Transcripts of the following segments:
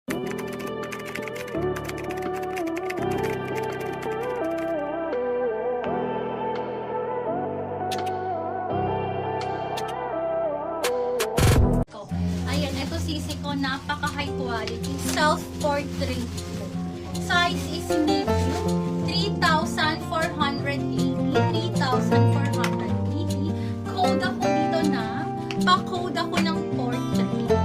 Ayan, ito sisi ko, napaka high quality. Self-portrait. Size is medium. 3,480. 3,480. Code ako dito na. Pa-code ako ng portrait.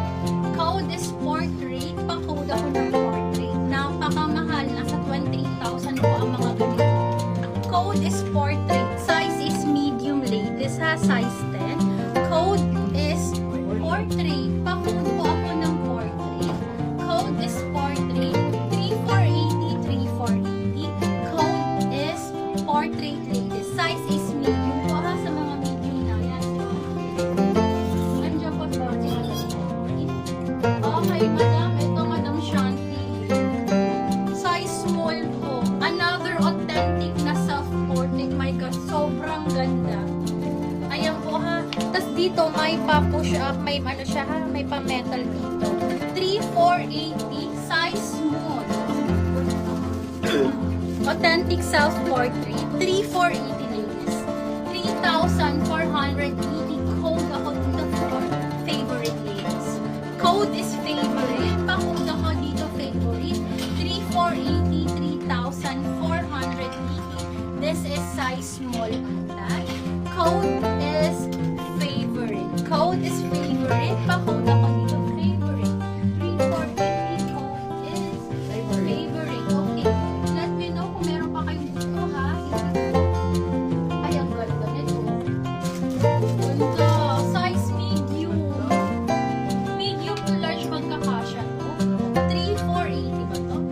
Code is portrait. Pa-code ako ng portrait. Napakamahal. Nasa 28,000 po ang mga ganito. Code is portrait. Size is medium ladies ha. Size 10. Code is portrait. Pa-code po ako ng portrait. Code is portrait. 3480, 3480. Code is portrait ladies. Size is medium po ha sa mga medium na yan. Andiyan po portrait. Okay, madam. Ito, Madam Shanti. Size small po. Another authentic na self-portrait. My God, sobrang ganda. Ayan po ha. Tapos dito may pa-push up, may ano siya ha, may pa-metal dito. 3,480, size small. Authentic self-portrait. 3,480 ladies. 3,480. Code ako dito for favorite ladies. Code is favorite. Pa-code ako dito favorite. 3,480, 3,480. This is size small. Code is favorite. Code is favorite. Pa-code ako dito favorite. 3,480 code is favorite. Okay. Let me know kung meron pa kayong gusto ha. Ay, ang ganda nito. Ganda. Size medium. Medium to large magkakasya to. 3,480 ba to?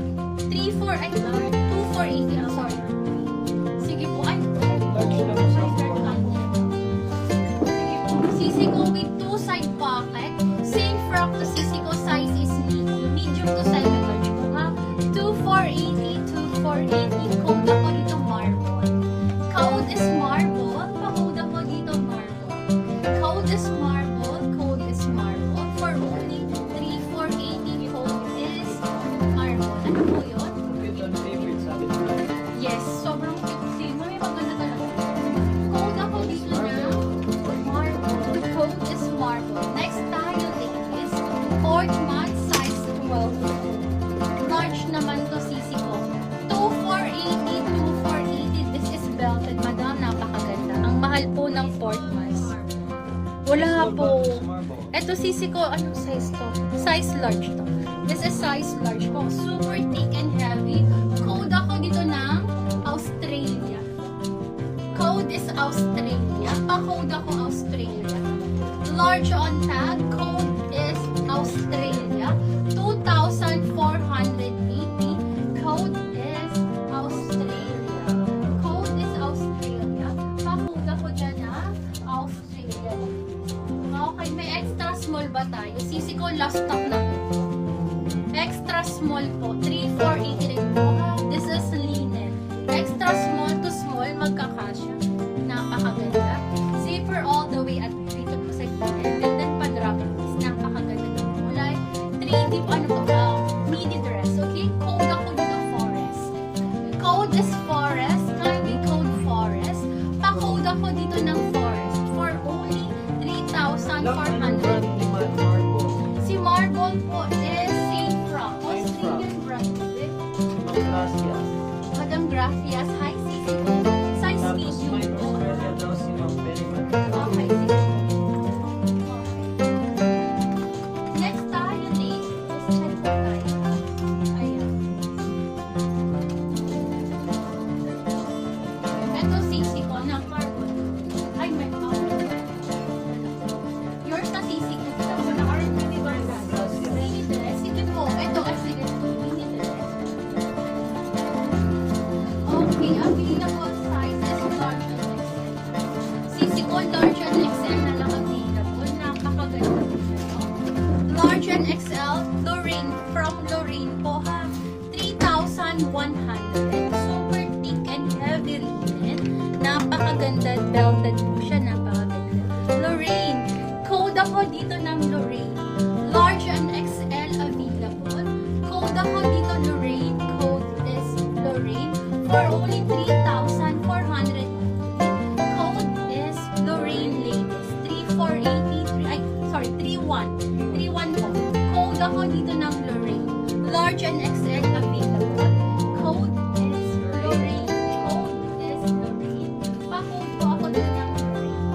2,480. I'm sorry. Sige po. Ay, Large lang sa Sisiko with two side pocket. Same frock to Sisiko size is medium. Medium to 7 large po ha. 2,480, 2,480. Code ako dito marble. Code is marble. Pa-code ako dito marble. Code is marble. Code is marble. For only 3,480. Code is marble. Ano po yun? Yes, sobrang cute. May maganda talaga. Code ako dito na marble. Code is marble. Next tayo ladies. Fourth month, size 12. Large naman to sisi ko. 2,480, 2,480. This is belted. Madam, napakaganda. Ang mahal po ng fourth month. Wala po. Ito sisi ko, anong size to? Size large to. This is size large po. Super thick and heavy. Code ako dito ng Australia. Code is Australia. Pa-code ako Australia. Large on tag. Code is Australia. 2,480. Code is Australia. Code is Australia. Pa-code ako dyan Australia. Okay, may extra small ba tayo? Sisi ko last stock na. Extra small po. 3,480 rin po. This is linen. Extra small to small, magkakasya. Napakaganda. Zipper all the way at dito po sa gilid. And then pa-drop. Napakaganda ng kulay. 3D po, ano po, midi dress. Okay? Code ako dito, forest. Code is forest. Kindly code forest. Pa-code ako dito ng forest. For only 3,400. Si Marble po is same frock. Australian brand. Madam Gracias. Hi, Sisi. Size medium po. Okay, sige. Next tayo, ladies. Check po tayo. Ayan. Ito, Sisi ko. Na carbon. Ay, may yours na Sisi ko. Ito po na R&B Vargas. Mini dress. Sige po. Ito, sige. Mini dress. Okay, available size is large and XL. Sisi ko, large and XL na lang available. Napakaganda. Large and XL, Lorraine, from Lorraine po ha. 3,100. Super thick and heavy linen. Napakaganda. Belted po siya. Napakaganda. Lorraine. Code ako dito ng Lorraine. Large and XL available. Code ako dito, Lorraine. Code is Lorraine. For only 3,400. Code is Lorraine Ladies. 3,483. Ay, sorry, 3,1. 3,1 po. Code ako dito ng Lorraine. Large and XL available. Code is Lorraine. Code is Lorraine. Pa-code po ako dito ng Lorraine.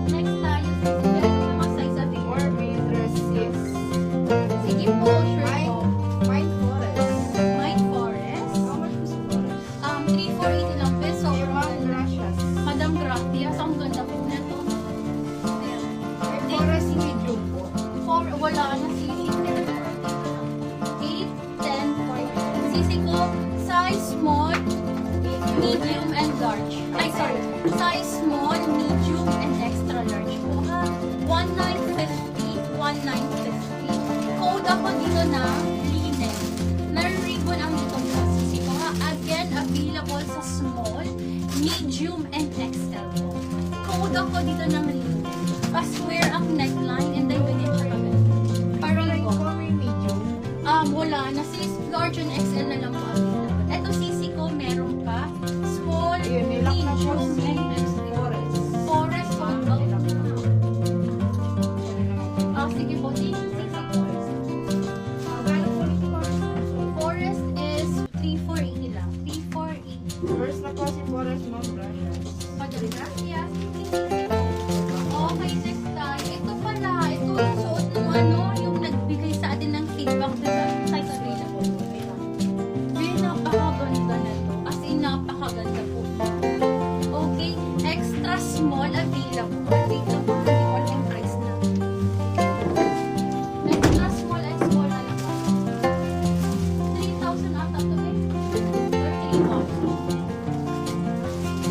Next tayo, sige, mga size available. Or may dress 6. Sige po, sure po. White forest. White Forest. How much is forest? 3,480 lang peso. May one brushes. Madam Gracias, ang ganda po na to. May forest medium po. Wala na sisi. 8, 10, 14. Sisi ko, size small, medium, and large. Ay, sorry. Size small, medium, and extra large po ha. 1,950, 1,950. Code ako dito na linen. Na-ribbon ang dito sa sisi ko ha. Again, available sa small, medium, and extra po. Code ako dito ng linen. Pa-square ang neckline and then within siya kagad. Like Paribo. po may medium. Wala na. Sis, large and XL na lang po available. Ito sisi ko, meron pa. Small, Ayun, nilak na po medium, si and extra. forest. Forest, sold out. Sige po. Sisi ko. Gano'n po yung forest? Forest is 3,480 lang. 3,480. First na po si forest, ma'am brushes. Madam Gracias. Okay, next tayo. Ito pala. Ito yung suot ng ano, yung nagbigay sa atin ng feedback. Diba? Size available. May napakaganda na to. As in, napakaganda po. Okay, extra small available. Wait lang po, hindi ko alam yung price na. Extra small and small na lang. 3,000 ata to eh. Or 3,100.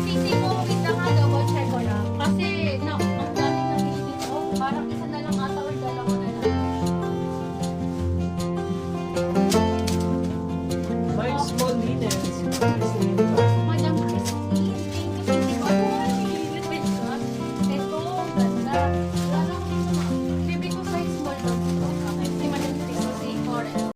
Sisi ko, wait lang ha, double check ko lang. Kasi, ang dami na dito. Parang isa na lang ata or dalawa na lang.